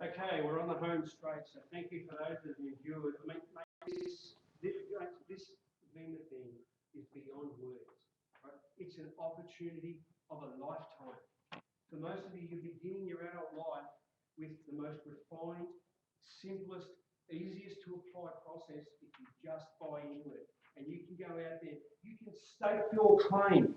Okay, we're on the home straight, so thank you for those that have endured. I mean, this Vemma thing is beyond words. Right? It's an opportunity of a lifetime. For most of you, you're beginning your adult life with the most refined, simplest, easiest to apply process if you just buy into it. And you can go out there, you can state your claim.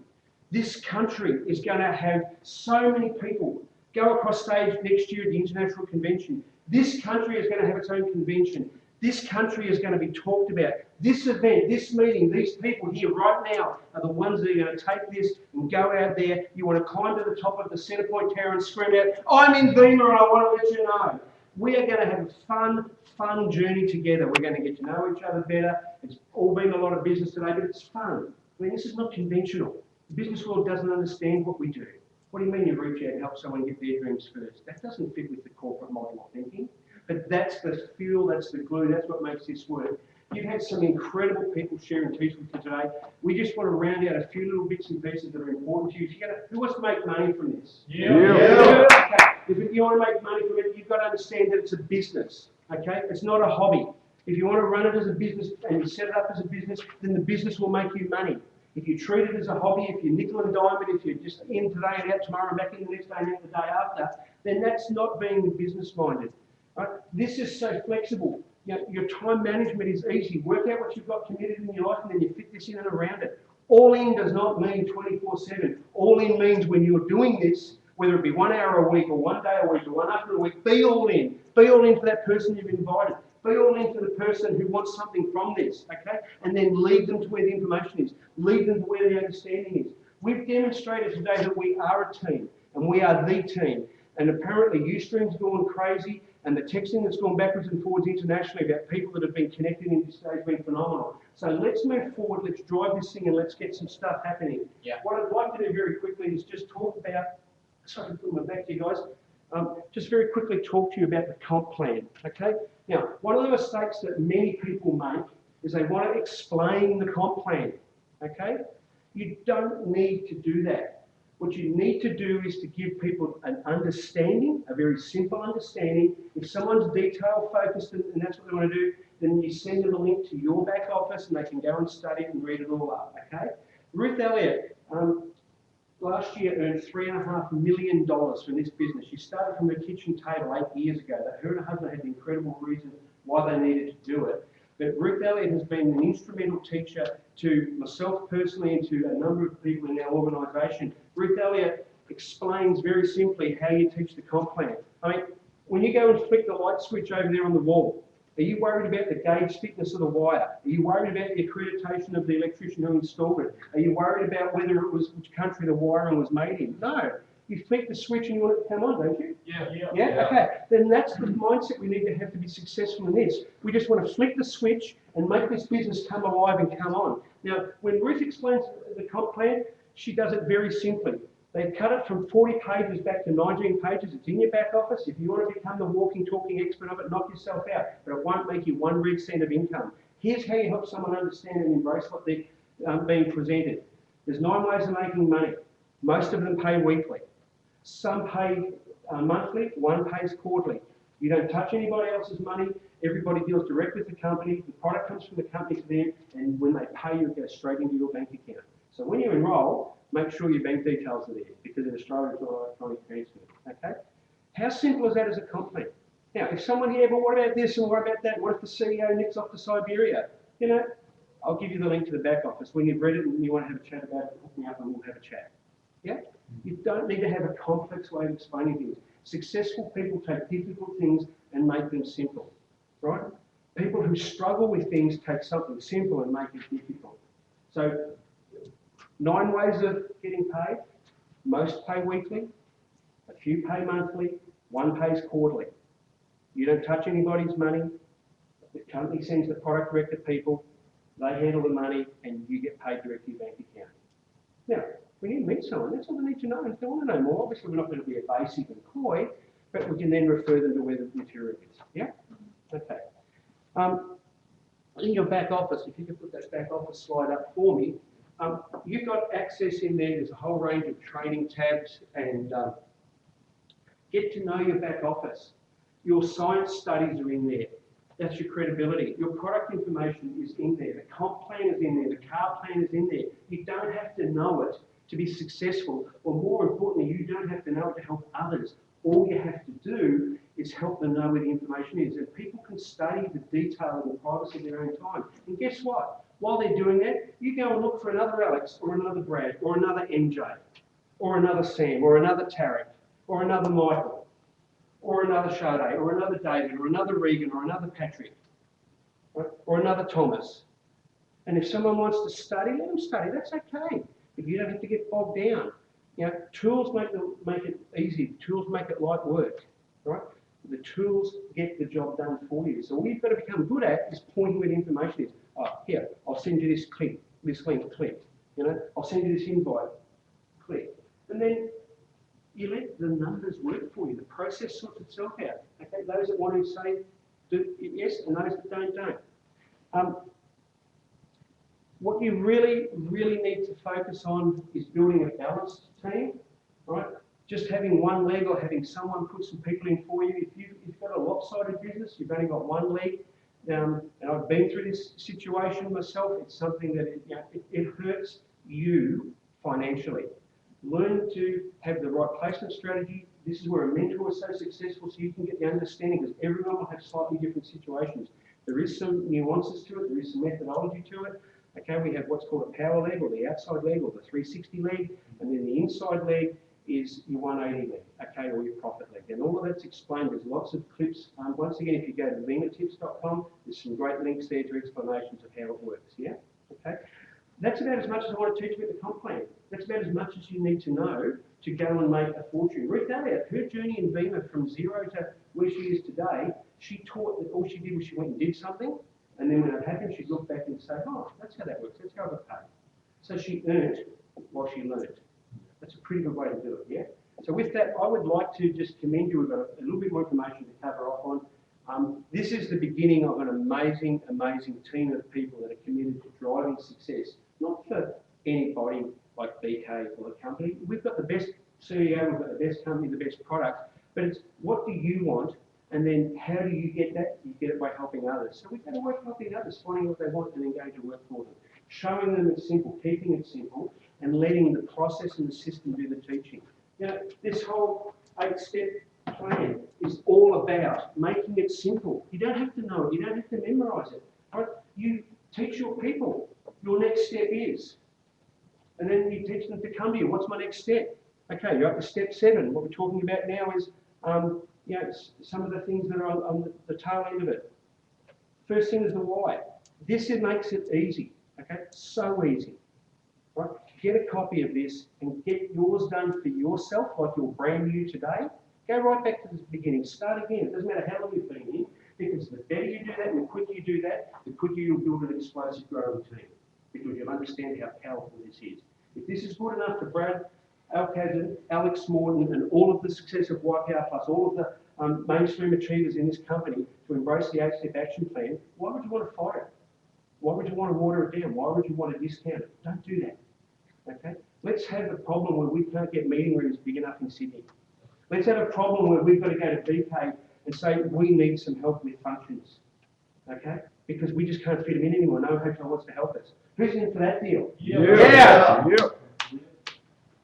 This country is going to have so many people go across stage next year at the International Convention. This country is going to have its own convention. This country is going to be talked about. This event, this meeting, these people here right now are the ones that are going to take this and go out there. You want to climb to the top of the Centrepoint Tower and scream out, I'm in Vemma and I want to let you know. We are going to have a fun journey together. We're going to get to know each other better. It's all been a lot of business today, but it's fun. I mean, this is not conventional. The business world doesn't understand what we do. What do you mean you reach out and help someone get their dreams first? That doesn't fit with the corporate model of thinking. But that's the fuel, that's the glue, that's what makes this work. You've had some incredible people share and teach with you today. We just want to round out a few little bits and pieces that are important to you. Who wants to make money from this? Yeah. Okay. If you want to make money from it, you've got to understand that it's a business. Okay? It's not a hobby. If you want to run it as a business and you set it up as a business, then the business will make you money. If you treat it as a hobby, if you're nickel and dime it, if you're just in today and out tomorrow and back in the next day and out the day after, then that's not being business minded. Right? This is so flexible. You know, your time management is easy. Work out what you've got committed in your life and then you fit this in and around it. All in does not mean 24/7. All in means when you're doing this, whether it be 1 hour a week or 1 day a week or 1 after a week, be all in. Be all in for that person you've invited. Be all in for the person who wants something from this, okay? And then lead them to where the information is. Lead them to where the understanding is. We've demonstrated today that we are a team, and we are the team. And apparently Ustream's gone crazy, and the texting that's gone backwards and forwards internationally about people that have been connected in this stage has been phenomenal. So let's move forward, let's drive this thing, and let's get some stuff happening. Yeah. What I'd like to do very quickly is just talk about, sorry to put my back to you guys, just very quickly talk to you about the comp plan, okay? Now, one of the mistakes that many people make is they want to explain the comp plan, okay? You don't need to do that. What you need to do is to give people an understanding, a very simple understanding. If someone's detail focused and that's what they want to do, then you send them a link to your back office and they can go and study it and read it all up, okay? Ruth Elliott, last year earned $3.5 million from this business. She started from her kitchen table 8 years ago. Her and her husband had an incredible reason why they needed to do it. But Ruth Elliott has been an instrumental teacher to myself personally and to a number of people in our organisation. Ruth Elliott explains very simply how you teach the comp plan. I mean, when you go and flick the light switch over there on the wall, are you worried about the gauge thickness of the wire? Are you worried about the accreditation of the electrician who installed it? Are you worried about whether it was which country the wiring was made in? No. You flick the switch and you want it to come on, don't you? Yeah? Okay. Then that's the mindset we need to have to be successful in this. We just want to flick the switch and make this business come alive and come on. Now, when Ruth explains the comp plan, she does it very simply. They've cut it from 40 pages back to 19 pages. It's in your back office. If you want to become the walking, talking expert of it, knock yourself out. But it won't make you 1 red cent of income. Here's how you help someone understand and embrace what they're being presented. There's 9 ways of making money. Most of them pay weekly. Some pay monthly, one pays quarterly. You don't touch anybody else's money. Everybody deals direct with the company, the product comes from the company to them, and when they pay you, it goes straight into your bank account. So when you enrol, make sure your bank details are there, because in Australia it's all electronic transfer, okay? How simple is that as a comp plan? Now, if someone here, but what about this and what about that? What if the CEO nicks off to Siberia? You know, I'll give you the link to the back office. When you've read it and you want to have a chat about it, hook me up and we'll have a chat. Yeah? You don't need to have a complex way of explaining things. Successful people take difficult things and make them simple, right? People who struggle with things take something simple and make it difficult. So, 9 ways of getting paid. Most pay weekly, a few pay monthly, 1 pays quarterly. You don't touch anybody's money. The company sends the product direct to people. They handle the money and you get paid direct to your bank account. Now, when you meet someone, that's all they need to know. And if they want to know more, obviously we're not going to be a basic employee, but we can then refer them to where the material is. Yeah? Okay. In your back office, if you could put that back office slide up for me, you've got access in there. There's a whole range of training tabs and get to know your back office. Your science studies are in there. That's your credibility. Your product information is in there. The comp plan is in there. The car plan is in there. You don't have to know it to be successful, or more importantly, you don't have to know it to help others. All you have to do is help them know where the information is. And people can study the detail in the privacy of their own time. And guess what? While they're doing that, you go and look for another Alex, or another Brad, or another MJ, or another Sam, or another Tarek, or another Michael, or another Sade, or another David, or another Regan, or another Patrick, right? Or another Thomas. And if someone wants to study, let them study. That's okay. But you don't have to get bogged down. You know, tools make it easy. Tools make it light work, right? The tools get the job done for you. So all you've got to become good at is pointing where the information is. Oh, here, I'll send you this click, this link, click. You know, I'll send you this invite, click. And then you let the numbers work for you. The process sorts itself out. Okay, those that want to say do yes, and those that don't. What you really need to focus on is building a balanced team, right? Just having one leg or having someone put some people in for you. If you've got a lopsided business, you've only got one leg, and I've been through this situation myself. It's something that it hurts you financially. Learn to have the right placement strategy. This is where a mentor is so successful, so you can get the understanding, because everyone will have slightly different situations. There is some nuances to it. There is some methodology to it. Okay, we have what's called a power leg, or the outside leg, or the 360 leg, and then the inside leg is your 180 leg, okay, or your profit leg. And all of that's explained. There's lots of clips. Once again, if you go to vemmatips.com, there's some great links there to explanations of how it works, yeah? Okay. That's about as much as I want to teach you about the comp plan. That's about as much as you need to know to go and make a fortune. Ruth Elliott, her journey in Vemma from 0 to where she is today, she taught that all she did was she went and did something, and then when it happened, she'd look back and say, oh, that's how that works. That's how I got paid. So she earned while she learned. That's a pretty good way to do it, yeah? So with that, I would like to just commend you. We've got a little bit more information to cover off on. This is the beginning of an amazing, amazing team of people that are committed to driving success. Not for anybody like BK or the company. We've got the best CEO, we've got the best company, the best product, but it's what do you want, and then how do you get that? You get it by helping others. So we've got to work helping others, finding what they want and engage and work for them. Showing them it's simple, keeping it simple, and letting the process and the system do the teaching. You know, this whole 8-step plan is all about making it simple. You don't have to know it, you don't have to memorize it. Right? You teach your people your next step is. And then you teach them to come to you. What's my next step? Okay, you're up to step 7. What we're talking about now is you know, some of the things that are on the tail end of it. First thing is the why. This makes it easy. Okay, so easy. Right? Get a copy of this and get yours done for yourself, like you're brand new today. Go right back to the beginning. Start again. It doesn't matter how long you've been in, because the better you do that and the quicker you do that, the quicker you'll build an explosive growing team, because you'll understand how powerful this is. If this is good enough for Brad Alcazar, Alex Morton, and all of the success of Wipeout, plus all of the mainstream achievers in this company to embrace the 8-step action plan, why would you want to fight it? Why would you want to water it down? Why would you want to discount it? Don't do that. Okay? Let's have a problem where we can't get meeting rooms big enough in Sydney. Let's have a problem where we've got to go to BK and say we need some help with functions. okay? Because we just can't fit them in anymore. No hotel wants to help us. Who's in for that deal? Yeah.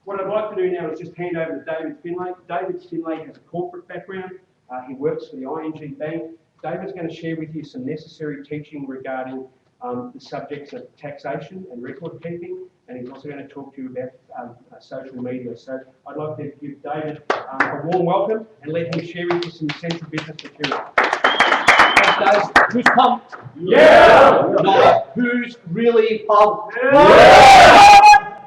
What I'd like to do now is just hand over to David Finlay. David Finlay has a corporate background. He works for the ING Bank. David's going to share with you some necessary teaching regarding the subjects of taxation and record keeping, and he's also going to talk to you about social media. So I'd like to give David a warm welcome and let him share with you some essential business material. Thanks, guys. Who's pumped? Yeah! No, who's really pumped? Yeah!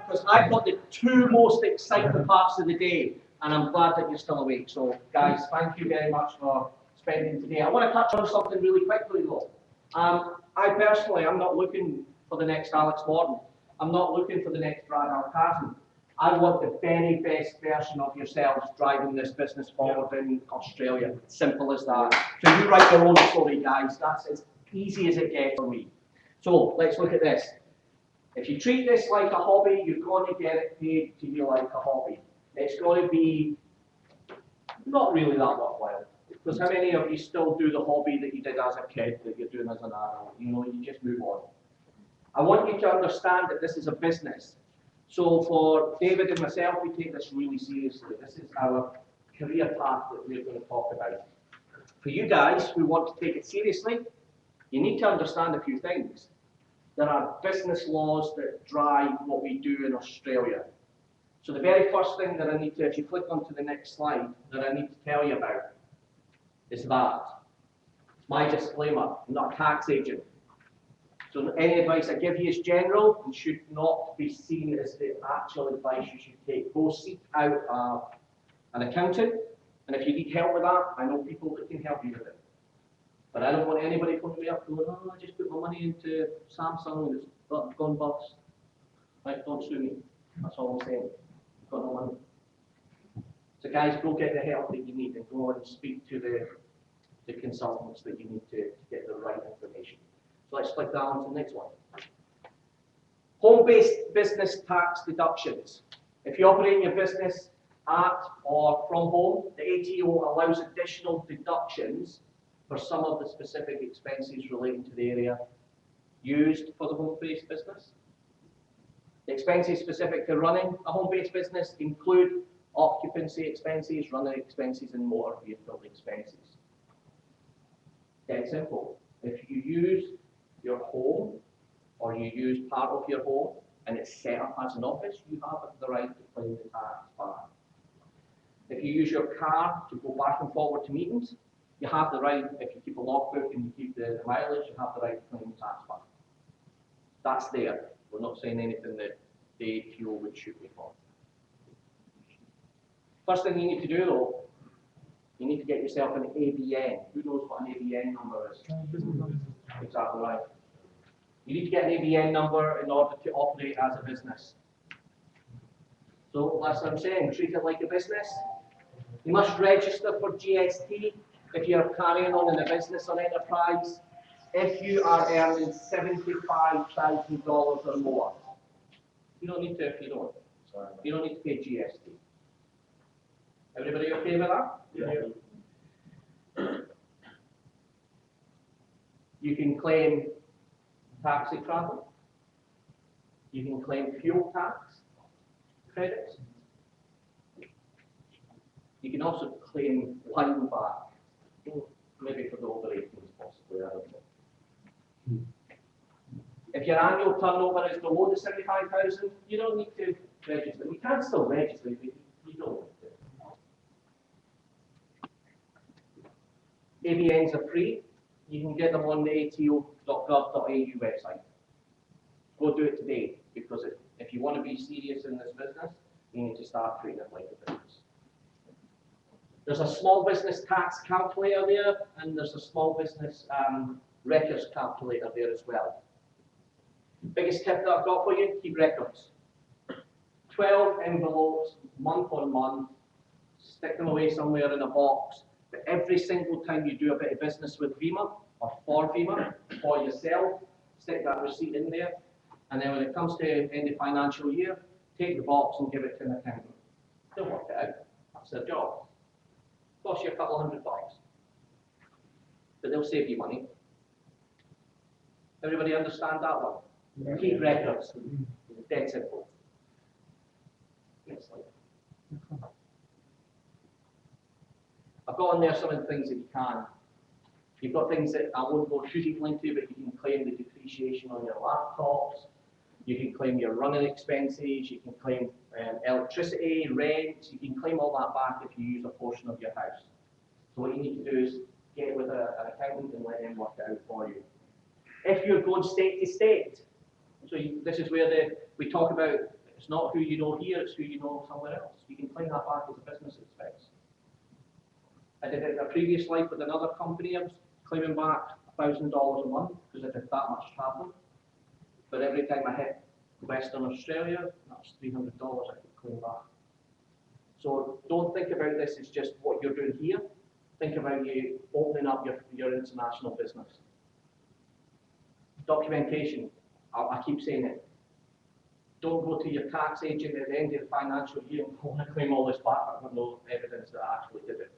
Because I've got the two most exciting parts of the day, and I'm glad that you're still awake. So, guys, thank you very much for spending today. I want to touch on something really quickly, though. I personally, I'm not looking for the next Alex Morton. I'm not looking for the next Brad Alcazan. I want the very best version of yourselves driving this business forward in Australia. Simple as that. So you write your own story, guys. That's as easy as it gets for me. So let's look at this. If you treat this like a hobby, you're going to get it paid to you like a hobby. It's going to be not really that worthwhile. Because how many of you still do the hobby that you did as a kid, that you're doing as an adult? You know, you just move on. I want you to understand that this is a business. So for David and myself, we take this really seriously. This is our career path that we're going to talk about. For you guys who want to take it seriously, you need to understand a few things. There are business laws that drive what we do in Australia. So the very first thing that I need to, if you click onto the next slide, that I need to tell you about is that. It's my disclaimer, I'm not a tax agent. So any advice I give you is general and should not be seen as the actual advice you should take. Go seek out an accountant, and if you need help with that, I know people that can help you with it. But I don't want anybody coming to me up going, oh, I just put my money into Samsung and it's gone bust. Right, don't sue me. That's all I'm saying. I've got no money. So guys, go get the help that you need and go and speak to the consultants that you need to get the right information. So let's click down on to the next one. Home-based business tax deductions. If you operate your business at or from home, the ATO allows additional deductions for some of the specific expenses relating to the area used for the home-based business. The expenses specific to running a home-based business include occupancy expenses, running expenses, and motor vehicle expenses. Dead simple. If you use your home, or you use part of your home, and it's set up as an office, you have the right to claim the tax back. If you use your car to go back and forward to meetings, you have the right, if you keep a logbook and you keep the mileage, you have the right to claim the tax back. That's there. We're not saying anything that the ATO would shoot me for. First thing you need to do though, you need to get yourself an ABN. Who knows what an ABN number is? Exactly right. You need to get an ABN number in order to operate as a business. So that's what I'm saying, treat it like a business. You must register for GST if you're carrying on in a business or enterprise, if you are earning $75,000 or more. You don't need to if you don't. You don't need to pay GST. Everybody okay with that? Yeah. You can claim taxi travel. You can claim fuel tax credits. You can also claim wine back. Maybe for the over 18s possibly, I don't know. If your annual turnover is below the 75,000, you don't need to register. You can still register, but you don't need to. ABNs are free. You can get them on the ato.gov.au website. Go do it today, because if you want to be serious in this business, you need to start treating it like a business. There's a small business tax calculator there, and there's a small business records calculator there as well. Biggest tip that I've got for you, keep records. 12 envelopes, month on month, stick them away somewhere in a box. But every single time you do a bit of business with Vemma, or for Vemma, for yourself, stick that receipt in there. And then when it comes to end of financial year, take the box and give it to an accountant. They'll work it out. That's their job. Cost you a couple $100. But they'll save you money. Everybody understand that one? Yeah. Keep records. Dead simple. Next slide. I've got on there some of the things that you can. You've got things that I won't go too deeply into, but you can claim the depreciation on your laptops. You can claim your running expenses. You can claim electricity, rent. You can claim all that back if you use a portion of your house. So what you need to do is get with an accountant and let them work it out for you. If you're going state to state, so this is where we talk about, it's not who you know here, it's who you know somewhere else. You can claim that back as a business expense. I did it in a previous life with another company. I was claiming back $1,000 a month because I did that much travel. But every time I hit Western Australia, that's $300 I could claim back. So don't think about this as just what you're doing here. Think about you opening up your international business. Documentation, I keep saying it. Don't go to your tax agent at the end of the financial year and want to claim all this back. I've got no evidence that I actually did it.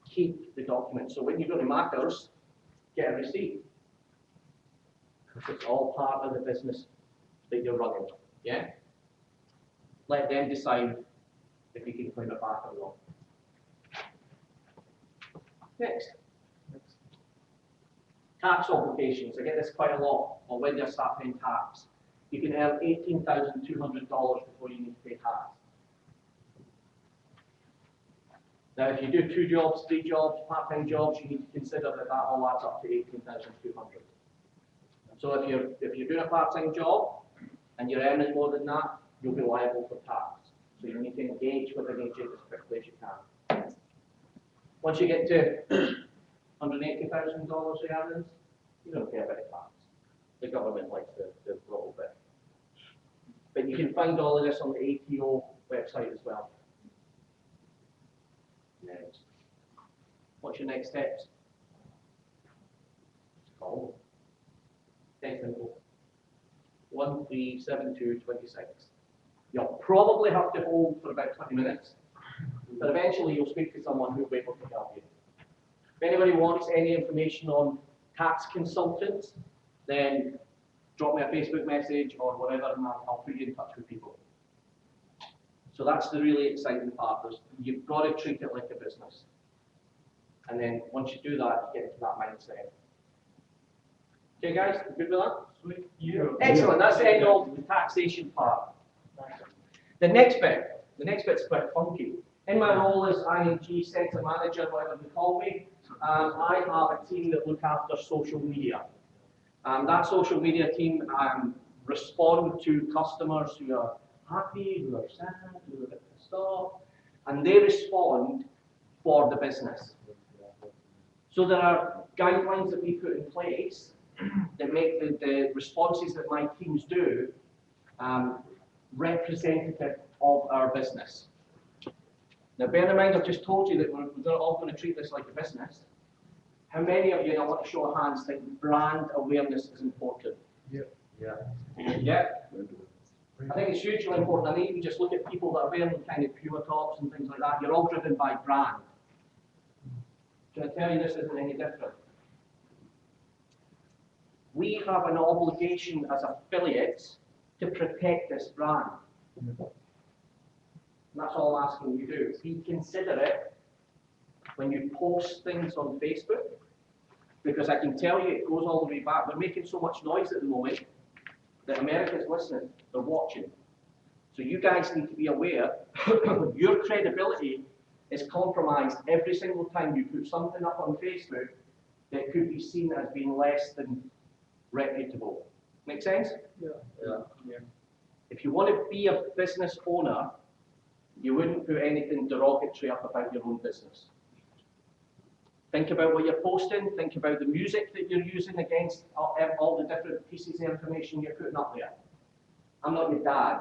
Keep the documents. So when you go to Macca's, get a receipt. Because it's all part of the business that you're running. Yeah? Let them decide if you can claim it back or not. Next. Tax obligations. I get this quite a lot on when you start paying tax. You can earn $18,200 before you need to pay tax. Now, if you do 2 jobs, 3 jobs, part-time jobs, you need to consider that all adds up to $18,200. So if you're doing a part-time job and you're earning more than that, you'll be liable for tax. So you need to engage with an agent as quickly as you can. Once you get to $180,000 earnings, you don't pay a bit of tax. The government likes the little bit. But you can find all of this on the ATO website as well. Next. What's your next steps? Call. Dead simple. 137226. You'll probably have to hold for about 20 minutes, but eventually you'll speak to someone who'll be able to help you. If anybody wants any information on tax consultants, then drop me a Facebook message or whatever, and I'll put you in touch with people. So that's the really exciting part. You've got to treat it like a business. And then once you do that, you get into that mindset. Okay, guys, you good with that? Sweet. Yeah. Excellent. That's the end of the taxation part. The next bit's quite funky. In my role as ING Centre Manager, whatever they call me, I have a team that look after social media. That social media team respond to customers who are happy, who are sad, who are a bit pissed off, and they respond for the business. So there are guidelines that we put in place that make the responses that my teams do representative of our business. Now bear in mind, I've just told you that we're all going to treat this like a business. How many of you, and I want to show of hands, think brand awareness is important? Yeah. Yeah? I think it's hugely important. I mean, you just look at people that are wearing kind of pure tops and things like that. You're all driven by brand. Can I tell you this isn't any different? We have an obligation as affiliates to protect this brand. And that's all I'm asking you to do. Be considerate it when you post things on Facebook, because I can tell you it goes all the way back. We're making so much noise at the moment that America's listening, they're watching. So you guys need to be aware your credibility is compromised every single time you put something up on Facebook that could be seen as being less than reputable. Make sense? Yeah. If you want to be a business owner, you wouldn't put anything derogatory up about your own business. Think about what you're posting, think about the music that you're using against all the different pieces of information you're putting up there. I'm not your dad,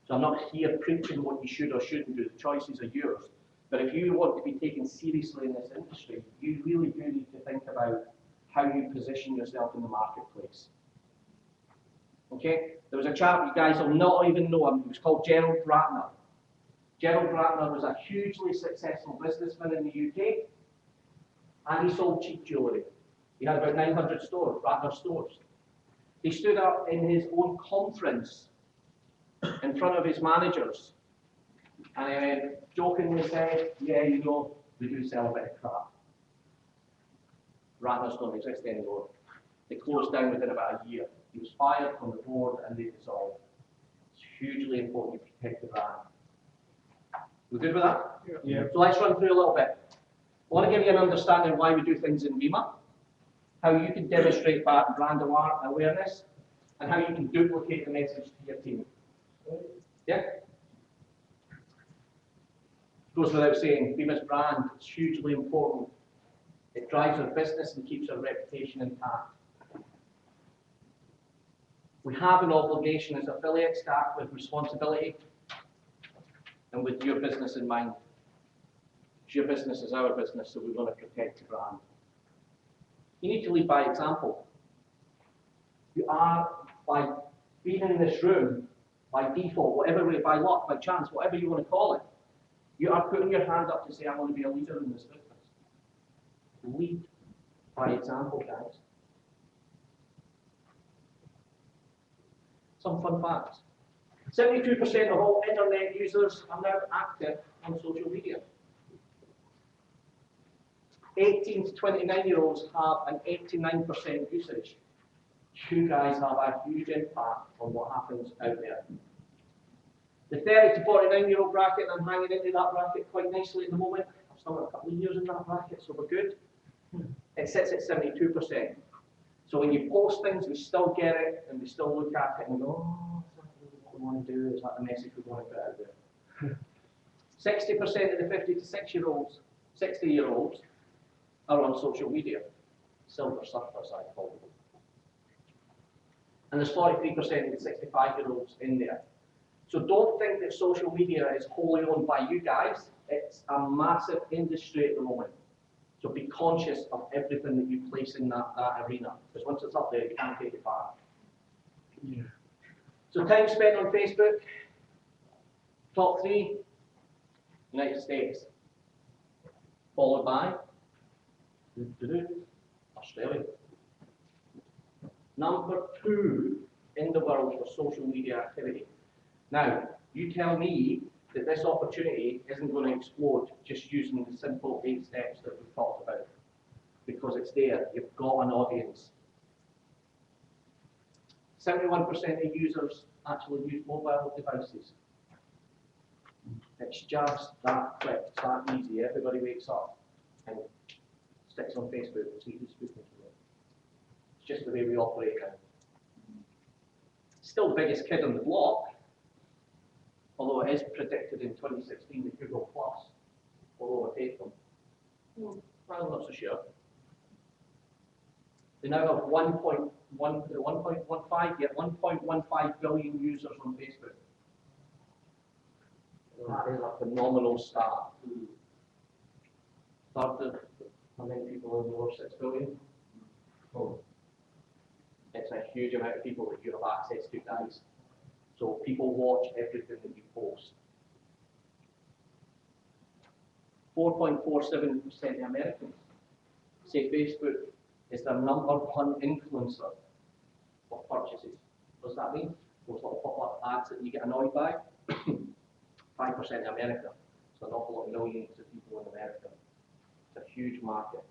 so I'm not here preaching what you should or shouldn't do. The choices are yours. But if you want to be taken seriously in this industry, you really do need to think about how you position yourself in the marketplace. Okay? There was a chap, you guys will not even know him, he was called Gerald Ratner. Gerald Ratner was a hugely successful businessman in the UK, and he sold cheap jewellery. He had about 900 stores, Radnor stores. He stood up in his own conference in front of his managers and he jokingly said, yeah, you know, we do sell a bit of crap. Radnors don't exist anymore. They closed down within about a year. He was fired from the board and they dissolved. It's hugely important to protect the brand. We good with that? Yeah. So let's run through a little bit. I want to give you an understanding why we do things in Vemma, how you can demonstrate brand awareness, and how you can duplicate the message to your team. Yeah? Goes without saying, Vemma's brand is hugely important. It drives our business and keeps our reputation intact. We have an obligation as affiliates to act with responsibility and with your business in mind. Your business is our business, so we want to protect the brand. You need to lead by example. You are, by being in this room, by default, whatever way, by luck, by chance, whatever you want to call it, you are putting your hand up to say, I want to be a leader in this business. Lead by example, guys. Some fun facts. 72% of all internet users are now active on social media. 18 to 29-year-olds have an 89% usage. You guys have a huge impact on what happens out there. The 30 to 49-year-old bracket, I'm hanging into that bracket quite nicely at the moment. I've still got a couple of years in that bracket, so we're good. It sits at 72%. So when you post things, we still get it, and we still look at it and go, oh, is that really what we want to do? Is that the message we want to put out there? 60% of the 50 to 60-year-olds are on social media. Silver surfers, I call them. And there's 43% of the 65-year-olds in there. So don't think that social media is wholly owned by you guys. It's a massive industry at the moment. So be conscious of everything that you place in that arena. Because once it's up there, you can't take it back. Yeah. So time spent on Facebook. Top 3, United States. Followed by Australia. Number 2 in the world for social media activity. Now, you tell me that this opportunity isn't going to explode just using the simple 8 steps that we've talked about. Because it's there, you've got an audience. 71% of users actually use mobile devices. It's just that quick, it's that easy. Everybody wakes up and sticks on Facebook and sees who's speaking to them. It's just the way we operate now. Still the biggest kid on the block, although it is predicted in 2016 that Google Plus will overtake them. Well, I'm not so sure. They now have 1.15 billion users on Facebook. That is a phenomenal start. Third, how many people in over 6 billion? Oh. It's a huge amount of people that you have access to, guys. So people watch everything that you post. 4.47% of Americans say Facebook is their #1 influencer of purchases. What does that mean? Those little pop-up ads that you get annoyed by? 5% of America. So an awful lot of millions of people in America. It's a huge market.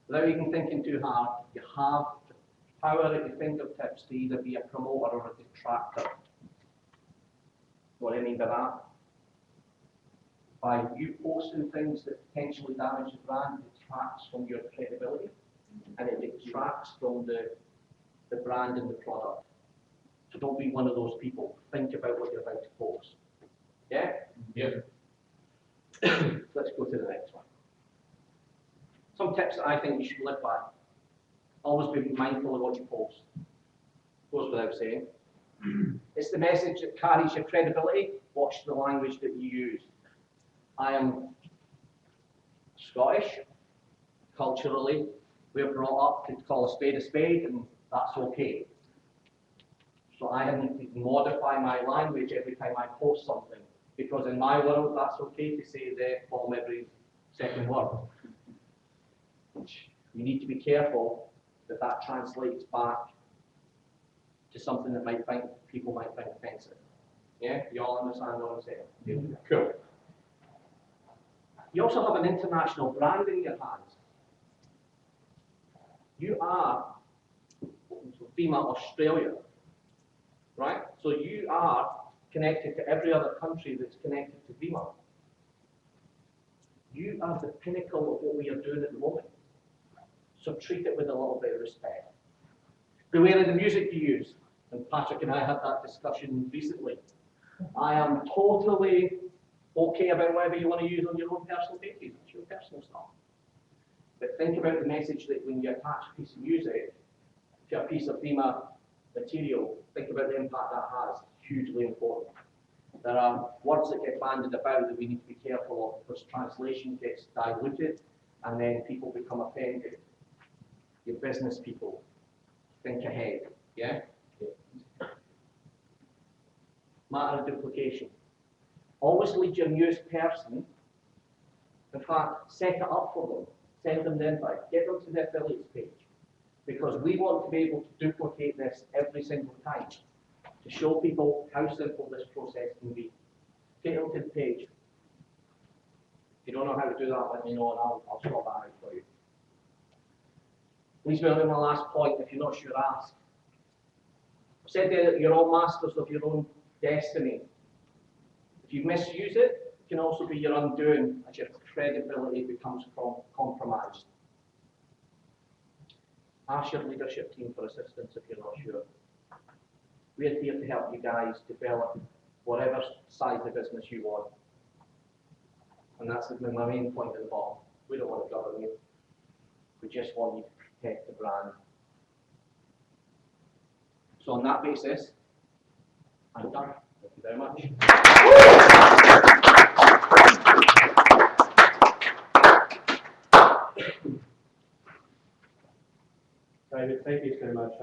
Without even thinking too hard, you have the power at your fingertips to either be a promoter or a detractor. What I mean by that? By you posting things that potentially damage the brand, it detracts from your credibility and it detracts from the brand and the product. So don't be one of those people. Think about what you're about to post. Yeah? Yeah. Let's go to the next one. Some tips that I think you should live by. Always be mindful of what you post. Goes without saying. It's the message that carries your credibility. Watch the language that you use. I am Scottish. Culturally, we're brought up to call a spade, and that's okay. So I need to modify my language every time I post something, because in my world, that's okay to say the bomb every second word. We need to be careful that that translates back to something that people might find offensive. Yeah, you all understand what I'm saying? Yeah. Cool. You also have an international brand in your hands. You are Vemma Australia, right? So you are connected to every other country that's connected to Vemma. You are the pinnacle of what we are doing at the moment. So treat it with a little bit of respect. Beware of the music you use. And Patrick and I had that discussion recently. I am totally okay about whatever you want to use on your own personal pages. It's your personal stuff. But think about the message that when you attach a piece of music to a piece of Vemma material, think about the impact that has. Hugely important. There are words that get banded about that we need to be careful of because translation gets diluted and then people become offended. Your business people, think ahead, yeah? Matter of duplication. Always lead your newest person. In fact, set it up for them. Send them the invite. Get them to the affiliates page. Because we want to be able to duplicate this every single time. To show people how simple this process can be. Take them to the page. If you don't know how to do that, let me know and I'll sort that out for you. Please remember my last point, if you're not sure, ask. I've said that you're all masters of your own destiny. If you misuse it, it can also be your undoing as your credibility becomes compromised. Ask your leadership team for assistance if you're not sure. We're here to help you guys develop whatever size of business you want. And that's my main point at the bottom. We don't want to govern you. We just want you to protect the brand. So on that basis, I'm done. Thank you very much. David, thank you so much.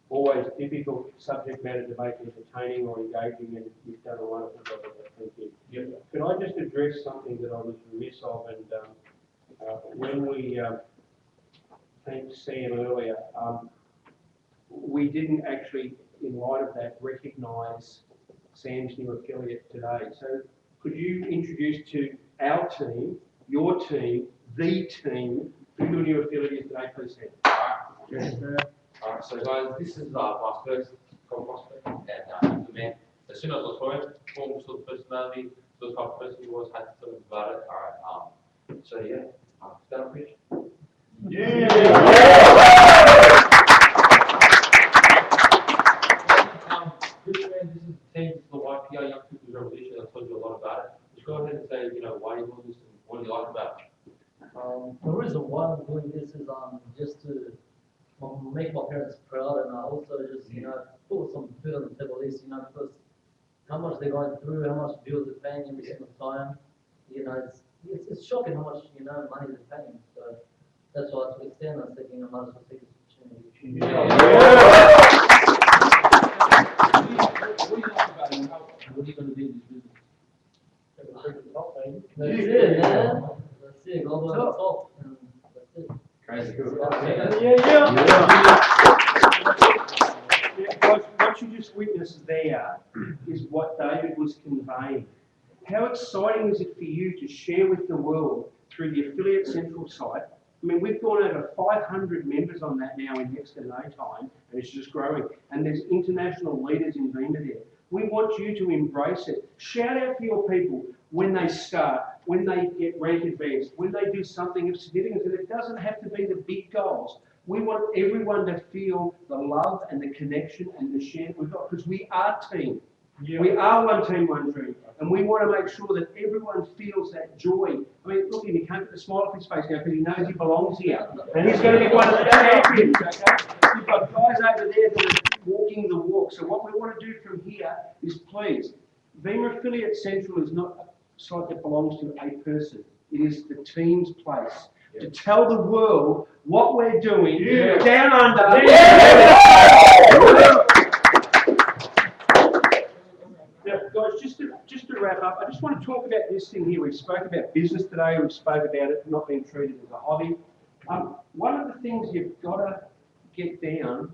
Always difficult subject matter to make entertaining or engaging, and you've done a wonderful job of that. Thank you. Yep. Could I just address something that I was remiss of? And when we thanked Sam earlier, we didn't actually, in light of that, recognise Sam's new affiliate today. So could you introduce to our team, your team, the team, who your new affiliate is today, please, Sam? Yes, Alright, so guys, this is my first prospect, and the man, as soon as I saw it, formed sort of personality, so my first thing was had to tell him about it. Alright, so yeah, stand up, please. Yeah. This is the team, this is the YPR Young People's Revolution. I told you a lot about it. Just go ahead and say, why you doing this and what do you like about it? The reason why I'm doing this is just to make my parents proud, and I also just put some food on the table list, because how much they're going through, how much bills they're paying every single time, it's shocking how much money they're paying. So that's why I took a stand. I said, I might as well take this opportunity. What do you like about it? What are you going to do in this business? That's it, man. That's it. Go to the top, and that's it. Crazy. What you just witnessed there is what David was conveying. How exciting is it for you to share with the world through the Affiliate Central site? I mean, we've gone over 500 members on that now in next to no time, and it's just growing. And there's international leaders in Vemma there. We want you to embrace it. Shout out to your people when they start, when they get rank advanced, when they do something of significance. And it doesn't have to be the big goals. We want everyone to feel the love and the connection and the share we've got, because we are team. Yeah. We are one team, one dream. And we want to make sure that everyone feels that joy. I mean, look, he can't get the smile off his face now because he knows he belongs here. And he's going to be one of the champions, okay? We've got guys over there that are walking the walk. So what we want to do from here is, please, Vemma Affiliate Central is not a site that belongs to a person. It is the team's place. Yeah. To tell the world what we're doing down under. Now, guys, just to wrap up, I just want to talk about this thing here. We spoke about business today. We spoke about it not being treated as a hobby. One of the things you've got to get down,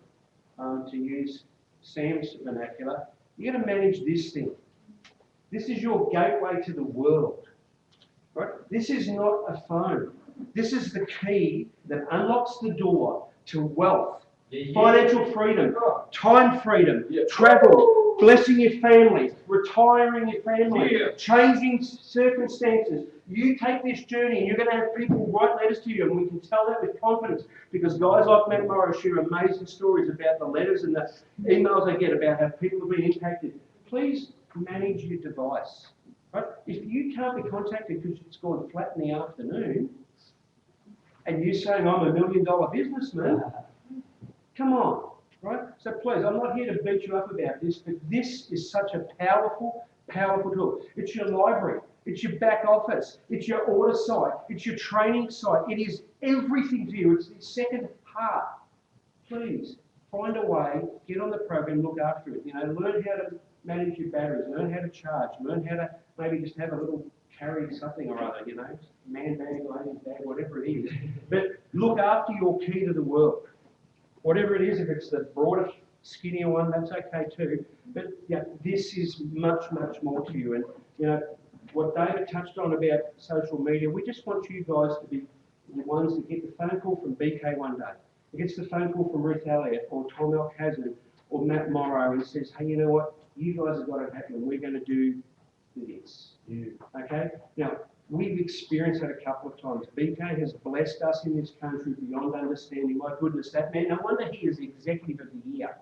to use Sam's vernacular, you've got to manage this thing. This is your gateway to the world. Right? This is not a phone. This is the key that unlocks the door to wealth, financial freedom, time freedom, travel, blessing your family, retiring your family, changing circumstances. You take this journey and you're going to have people write letters to you, and we can tell that with confidence because guys like Matt Morrow share amazing stories about the letters and the emails they get about how people have been impacted. Please manage your device. Right? If you can't be contacted because it's gone flat in the afternoon, and you're saying I'm $1 million businessman, come on, right? So please, I'm not here to beat you up about this, but this is such a powerful, powerful tool. It's your library, it's your back office, it's your order site, it's your training site. It is everything to you. It's the second part. Please find a way, get on the program, look after it. You know, learn how to manage your batteries, learn how to charge, learn how to maybe just have a little carry something or other, you know, man bag, lady bag, whatever it is. But look after your key to the world. Whatever it is, if it's the broader, skinnier one, that's okay too. But yeah, this is much, much more to you. And you know, what David touched on about social media, we just want you guys to be the ones that get the phone call from BK one day. It gets the phone call from Ruth Elliott or Tom Alcazan or Matt Morrow and says, hey, you know what? You guys have got it happening. We're going to do this. Yeah. Okay? Now, we've experienced that a couple of times. BK has blessed us in this country beyond understanding. My goodness, that man, no wonder he is the executive of the year.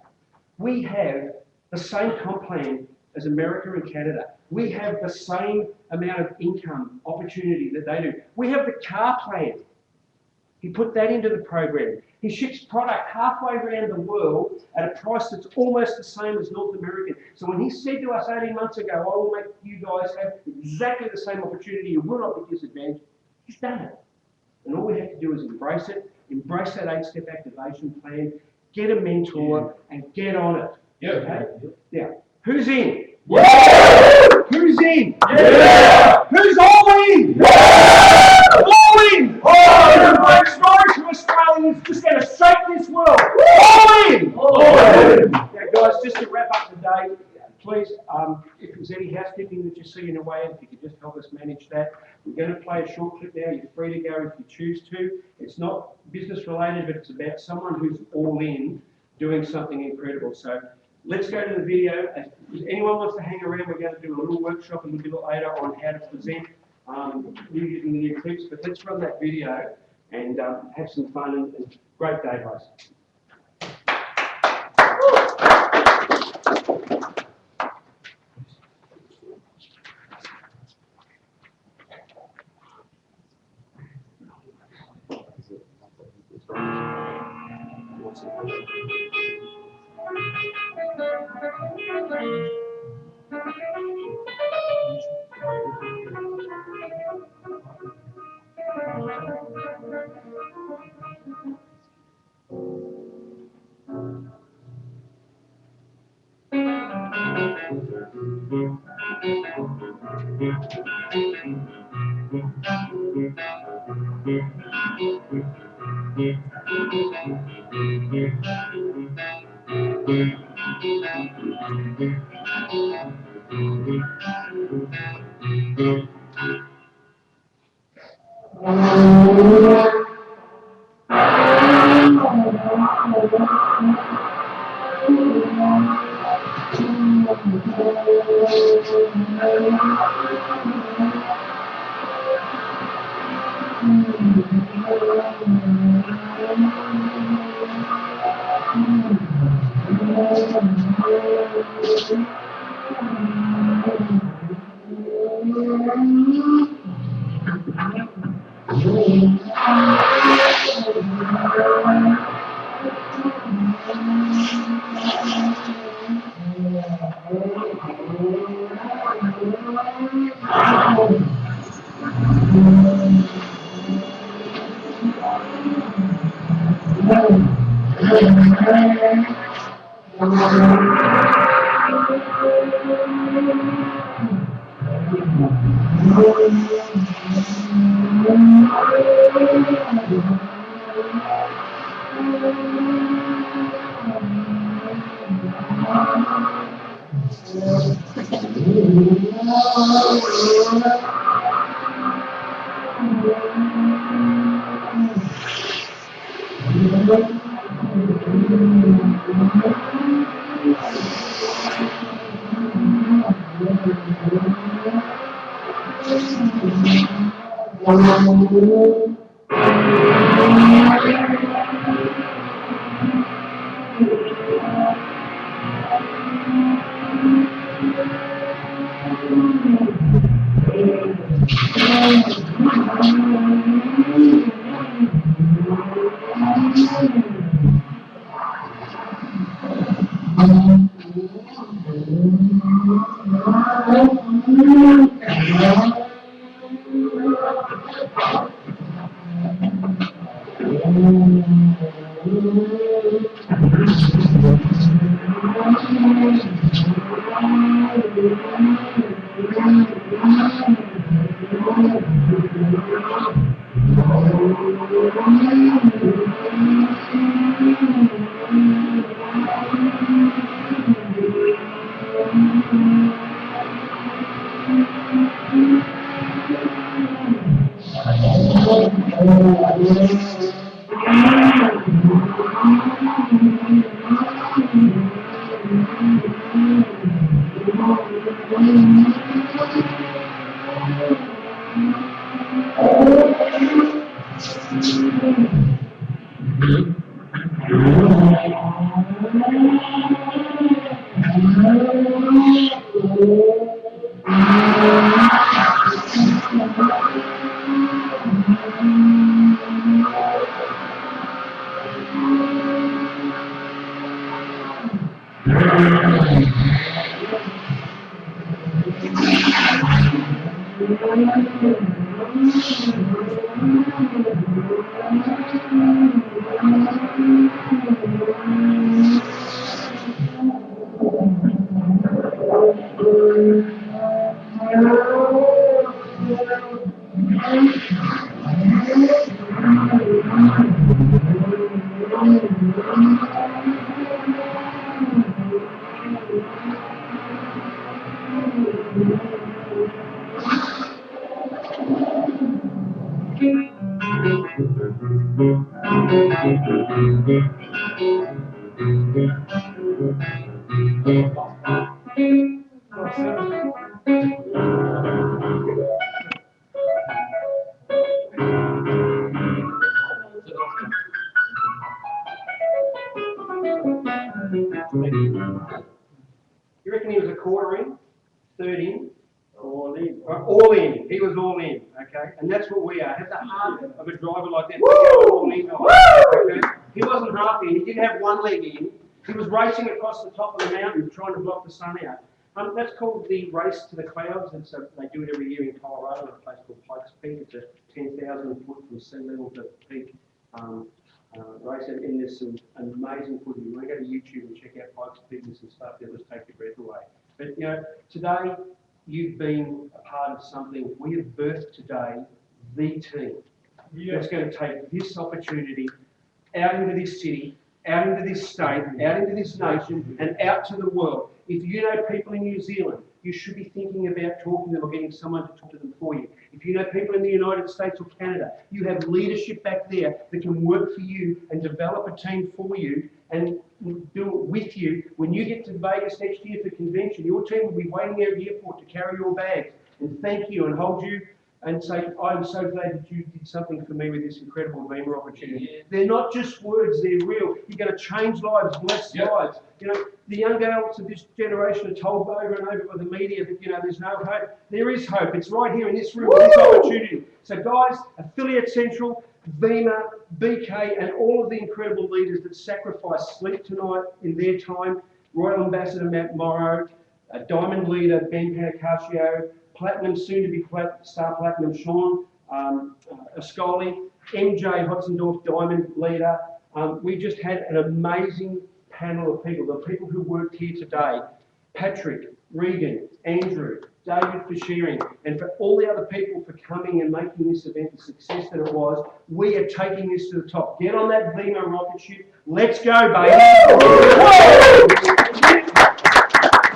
We have the same comp plan as America and Canada. We have the same amount of income opportunity that they do. We have the car plan. He put that into the program. He ships product halfway around the world at a price that's almost the same as North American. So when he said to us 18 months ago, I will make you guys have exactly the same opportunity, you will not be disadvantaged, he's done it. And all we have to do is embrace it, embrace that 8-step activation plan, get a mentor, and get on it. Yeah. Okay? Now, who's in? Yeah! Who's in? Yeah! Who's all in? Yeah! All in! Oh, the stories from Australians just going to shake this world. All in! All in! Now, guys, just to wrap up today, please, if there's any housekeeping that you see in the way, if you could just help us manage that. We're going to play a short clip now. You're free to go if you choose to. It's not business related, but it's about someone who's all in doing something incredible. So let's go to the video. If anyone wants to hang around, we're going to do a little workshop a little bit later on how to present using the new clips. But let's run that video and have some fun and great day, guys. You reckon he was a quarter in, third in? All in. All in. He was all in. Okay, and that's what we are. Have the heart of a driver like that. All in. Okay? He wasn't half in. He didn't have one leg in. He was racing across the top of the mountain, trying to block the sun out. That's called the Race to the Clouds, and so they do it every year in Colorado at a place called Pikes Peak. It's a 10,000 foot from sea level to peak race, and there's some amazing footage. You want to go to YouTube and check out Pikes Peak and some stuff that'll just take your breath away. But you know, today you've been a part of something. We have birthed today the team that's going to take this opportunity out into this city, out into this state, out into this nation, and out to the world. If you know people in New Zealand, you should be thinking about talking to them or getting someone to talk to them for you. If you know people in the United States or Canada, you have leadership back there that can work for you and develop a team for you and do it with you. When you get to Vegas next year for convention, your team will be waiting at the airport to carry your bags and thank you and hold you and say, I'm so glad that you did something for me with this incredible Vemma opportunity. Yeah. They're not just words, they're real. You're going to change lives, bless lives. You know, the young girls of this generation are told over and over by the media that, you know, there's no hope. There is hope. It's right here in this room, this opportunity. So guys, Affiliate Central, Vemma, BK, and all of the incredible leaders that sacrifice sleep tonight in their time, Royal Ambassador Matt Morrow, Diamond Leader Ben Panicascio, Platinum, soon to be Star Platinum Sean Ascoli, MJ Hotzendorf, Diamond Leader. We just had an amazing panel of people, the people who worked here today. Patrick, Regan, Andrew, David for sharing, and for all the other people for coming and making this event the success that it was. We are taking this to the top. Get on that Vemma rocket ship. Let's go, baby.